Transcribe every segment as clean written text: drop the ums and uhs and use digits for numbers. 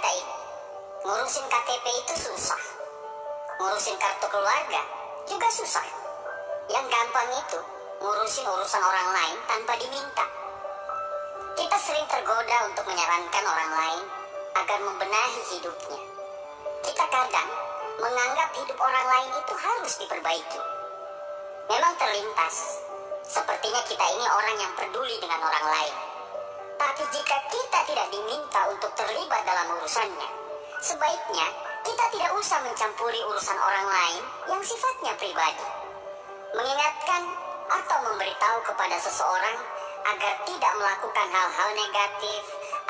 kita ini, ngurusin KTP itu susah. Ngurusin kartu keluarga juga susah. Yang gampang itu ngurusin urusan orang lain tanpa diminta. Kita sering tergoda untuk menyarankan orang lain agar membenahi hidupnya. Kita kadang menganggap hidup orang lain itu harus diperbaiki. Memang terlintas, sepertinya kita ini orang yang peduli dengan orang lain. Tapi jika kita tidak diminta untuk terlibat dalam urusannya, sebaiknya kita tidak usah mencampuri urusan orang lain yang sifatnya pribadi. Mengingatkan atau memberitahu kepada seseorang agar tidak melakukan hal-hal negatif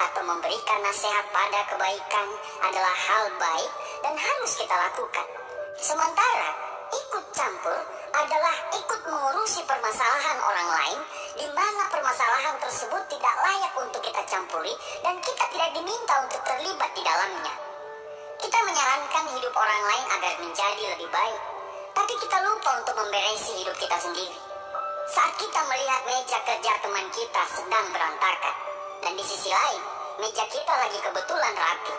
atau memberikan nasihat pada kebaikan adalah hal baik dan harus kita lakukan. Sementara ikut campur adalah ikut mengurusi permasalahan orang lain di mana permasalahan tersebut tidak layak untuk kita campuri dan kita tidak diminta untuk terlibat di dalamnya. Kita menyarankan hidup orang lain agar menjadi lebih baik, tapi kita lupa untuk memberesi hidup kita sendiri. Saat kita melihat meja kerja teman kita sedang berantakan, dan di sisi lain, meja kita lagi kebetulan rapi,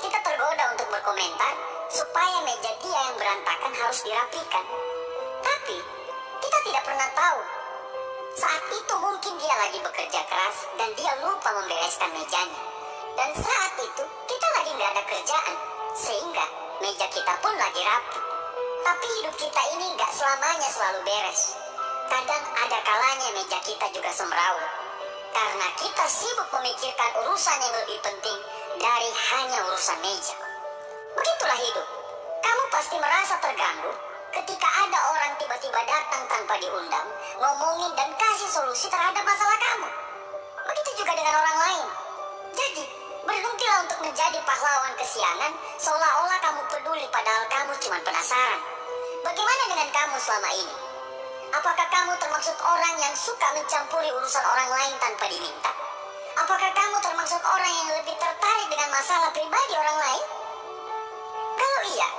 kita tergoda untuk berkomentar supaya meja dia yang berantakan harus dirapikan. Tapi, kita tidak pernah tahu. Saat itu mungkin dia lagi bekerja keras dan dia lupa membereskan mejanya. Dan saat itu, kita lagi nggak ada kerjaan, sehingga meja kita pun lagi rapi. Tapi hidup kita ini nggak selamanya selalu beres. Kadang ada kalanya meja kita juga semrawut, karena kita sibuk memikirkan urusan yang lebih penting dari hanya urusan meja. Begitulah hidup. Kamu pasti merasa terganggu ketika ada orang tiba-tiba datang tanpa diundang, ngomongin dan kasih solusi terhadap masalah kamu. Begitu juga dengan orang lain. Jadi, berhentilah untuk menjadi pahlawan kesiangan seolah-olah kamu peduli padahal kamu cuma penasaran. Bagaimana dengan kamu selama ini? Apakah kamu termasuk orang yang suka mencampuri urusan orang lain tanpa diminta? Apakah kamu termasuk orang yang lebih tertarik dengan masalah pribadi orang lain? Kalau iya,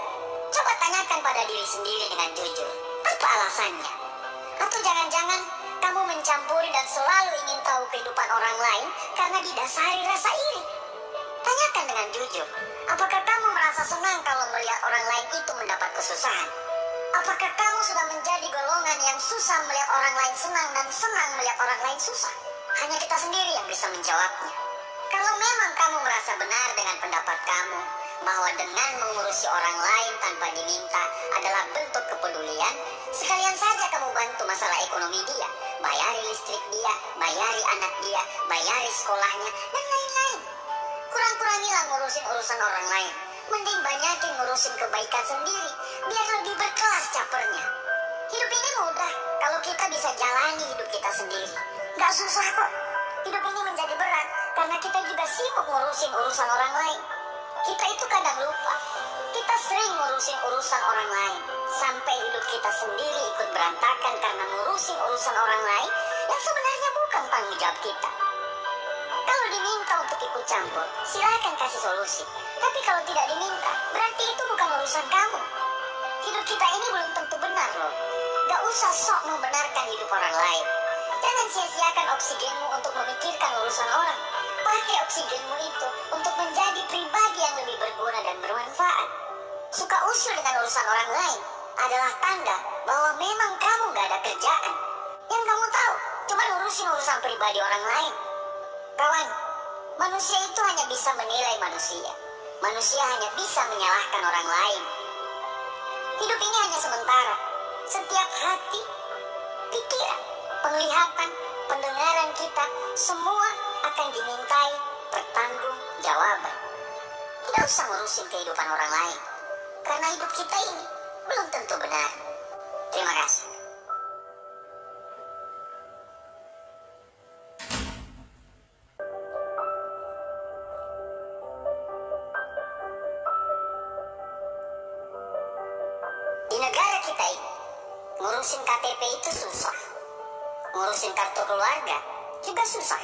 coba tanyakan pada diri sendiri dengan jujur, apa alasannya? Atau jangan-jangan kamu mencampuri dan selalu ingin tahu kehidupan orang lain karena didasari rasa iri? Tanyakan dengan jujur, apakah kamu merasa senang kalau melihat orang lain itu mendapat kesusahan? Apakah kamu sudah menjadi golongan yang susah melihat orang lain senang dan senang melihat orang lain susah? Hanya kita sendiri yang bisa menjawabnya. Kalau memang kamu merasa benar dengan pendapat kamu, bahwa dengan mengurusi orang lain tanpa diminta adalah bentuk kepedulian, sekalian saja kamu bantu masalah ekonomi dia, bayari listrik dia, bayari anak dia, bayari sekolahnya, dan lain-lain. Kurang-kurangilah ngurusin urusan orang lain. Mending banyakin ngurusin kebaikan sendiri, biar lebih berkelas capernya. Hidup ini mudah kalau kita bisa jalani hidup kita sendiri. Gak susah kok. Hidup ini menjadi berat karena kita juga sibuk ngurusin urusan orang lain. Kita itu kadang lupa. Kita sering ngurusin urusan orang lain, sampai hidup kita sendiri ikut berantakan karena ngurusin urusan orang lain yang sebenarnya bukan tanggung jawab kita. Kalau diminta untuk ikut campur, silakan kasih solusi. Tapi kalau tidak diminta, berarti itu bukan urusan kamu. Hidup kita ini belum tentu benar loh. Gak usah sok membenarkan hidup orang lain. Jangan sia-siakan oksigenmu untuk memikirkan urusan orang. Pakai oksigenmu itu untuk menjadi pribadi yang lebih berguna dan bermanfaat. Suka usul dengan urusan orang lain adalah tanda bahwa memang kamu gak ada kerjaan. Yang kamu tahu cuma ngurusin urusan pribadi orang lain. Kawan, manusia itu hanya bisa menilai manusia. Manusia hanya bisa menyalahkan orang lain. Hidup ini hanya sementara. Setiap hati, pikiran, penglihatan, pendengaran kita, semua akan dimintai pertanggungjawaban. Tidak usah ngurusin kehidupan orang lain, karena hidup kita ini belum tentu benar. Terima kasih. Di negara kita ini, ngurusin KTP itu susah. Ngurusin kartu keluarga juga susah.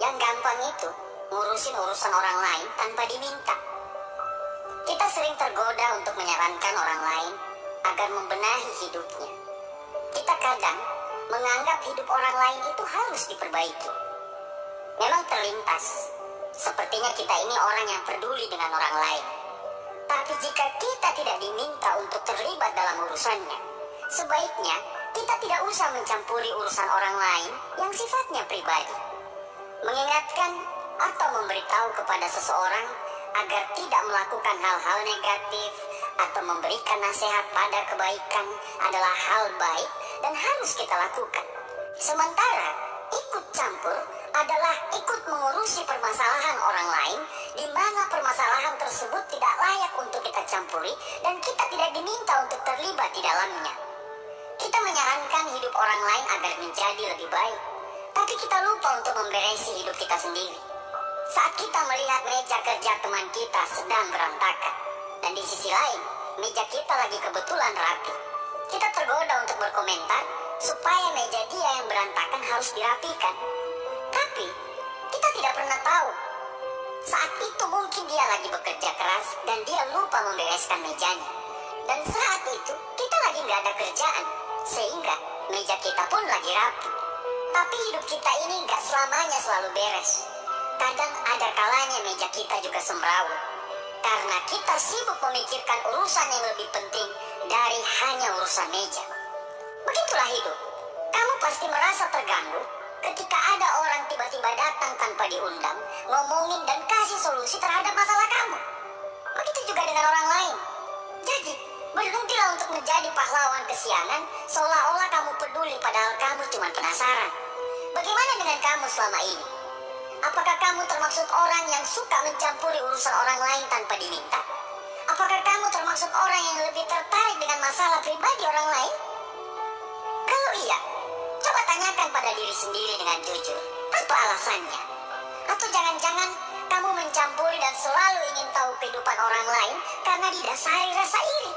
Yang gampang itu ngurusin urusan orang lain tanpa diminta. Kita sering tergoda untuk menyarankan orang lain agar membenahi hidupnya. Kita kadang menganggap hidup orang lain itu harus diperbaiki. Memang terlintas, Sepertinya kita ini orang yang peduli dengan orang lain. Tapi jika kita tidak diminta untuk terlibat dalam urusannya, sebaiknya kita tidak usah mencampuri urusan orang lain yang sifatnya pribadi. Mengingatkan atau memberitahu kepada seseorang agar tidak melakukan hal-hal negatif atau memberikan nasihat pada kebaikan adalah hal baik dan harus kita lakukan. Sementara ikut campur adalah ikut mengurusi permasalahan orang lain di mana permasalahan tersebut tidak layak untuk kita campuri dan kita tidak diminta untuk terlibat di dalamnya. Kita menyarankan hidup orang lain agar menjadi lebih baik, tapi kita lupa untuk memberesi hidup kita sendiri. Saat kita melihat meja kerja teman kita sedang berantakan, dan di sisi lain, meja kita lagi kebetulan rapi, kita tergoda untuk berkomentar supaya meja dia yang berantakan harus dirapikan. Tapi, kita tidak pernah tahu. Saat itu mungkin dia lagi bekerja keras dan dia lupa membereskan mejanya. Dan saat itu, kita lagi nggak ada kerjaan, sehingga meja kita pun lagi rapi. Tapi hidup kita ini nggak selamanya selalu beres. Kadang ada kalanya meja kita juga semrawut, karena kita sibuk memikirkan urusan yang lebih penting dari hanya urusan meja. Begitulah hidup. Kamu pasti merasa terganggu ketika ada orang tiba-tiba datang tanpa diundang, ngomongin dan kasih solusi terhadap masalah kamu. Begitu juga dengan orang lain. Jadi, berhentilah untuk menjadi pahlawan kesiangan seolah-olah kamu peduli padahal kamu cuma penasaran. Bagaimana dengan kamu selama ini? Apakah kamu termasuk orang yang suka mencampuri urusan orang lain tanpa diminta? Apakah kamu termasuk orang yang lebih tertarik dengan masalah pribadi orang lain? Kalau iya, coba tanyakan pada diri sendiri dengan jujur, apa alasannya? Atau jangan-jangan kamu mencampuri dan selalu ingin tahu kehidupan orang lain karena didasari rasa iri?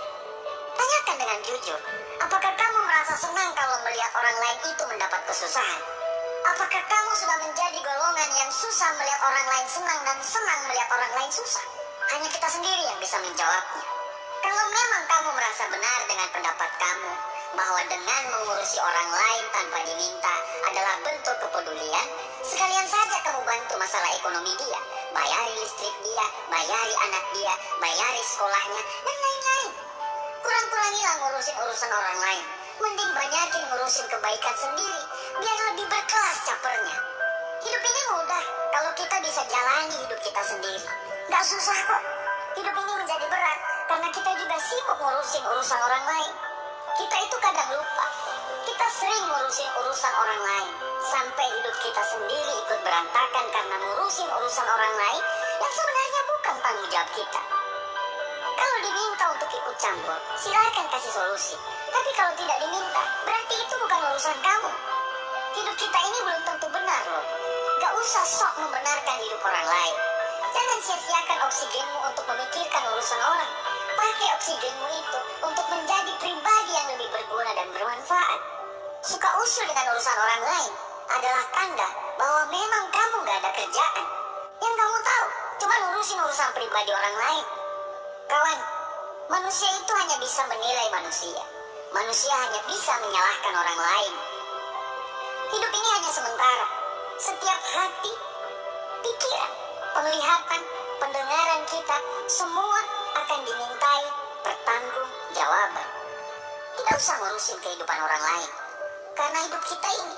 Tanyakan dengan jujur, apakah kamu merasa senang kalau melihat orang lain itu mendapat kesusahan? Apakah kamu sudah menjadi golongan yang susah melihat orang lain senang dan senang melihat orang lain susah? Hanya kita sendiri yang bisa menjawabnya. Kalau memang kamu merasa benar dengan pendapat kamu, bahwa dengan mengurusi orang lain tanpa diminta adalah bentuk kepedulian, sekalian saja kamu bantu masalah ekonomi dia, bayari listrik dia, bayari anak dia, bayari sekolahnya, dan lain-lain. Kurang-kurangilah ngurusin urusan orang lain. Mending banyakin ngurusin kebaikan sendiri, biar lebih berkelas capernya. Hidup ini mudah kalau kita bisa jalani hidup kita sendiri. Gak susah kok. Hidup ini menjadi berat karena kita juga sibuk ngurusin urusan orang lain. Kita itu kadang lupa. Kita sering ngurusin urusan orang lain, sampai hidup kita sendiri ikut berantakan karena ngurusin urusan orang lain yang sebenarnya bukan tanggung jawab kita. Kalau diminta untuk ikut campur, silakan kasih solusi. Tapi kalau tidak diminta, berarti itu bukan urusan kamu. Hidup kita ini belum tentu benar loh. Gak usah sok membenarkan hidup orang lain. Jangan sia-siakan oksigenmu untuk memikirkan urusan orang. Pakai oksigenmu itu untuk menjadi pribadi yang lebih berguna dan bermanfaat. Suka usul dengan urusan orang lain adalah tanda bahwa memang kamu gak ada kerjaan. Yang kamu tahu cuma ngurusin urusan pribadi orang lain. Kawan, manusia itu hanya bisa menilai manusia. Manusia hanya bisa menyalahkan orang lain. Hidup ini hanya sementara. Setiap hati, pikiran, penglihatan, pendengaran kita, semua akan dimintai pertanggungjawaban. Tidak usah ngurusin kehidupan orang lain. Karena hidup kita ini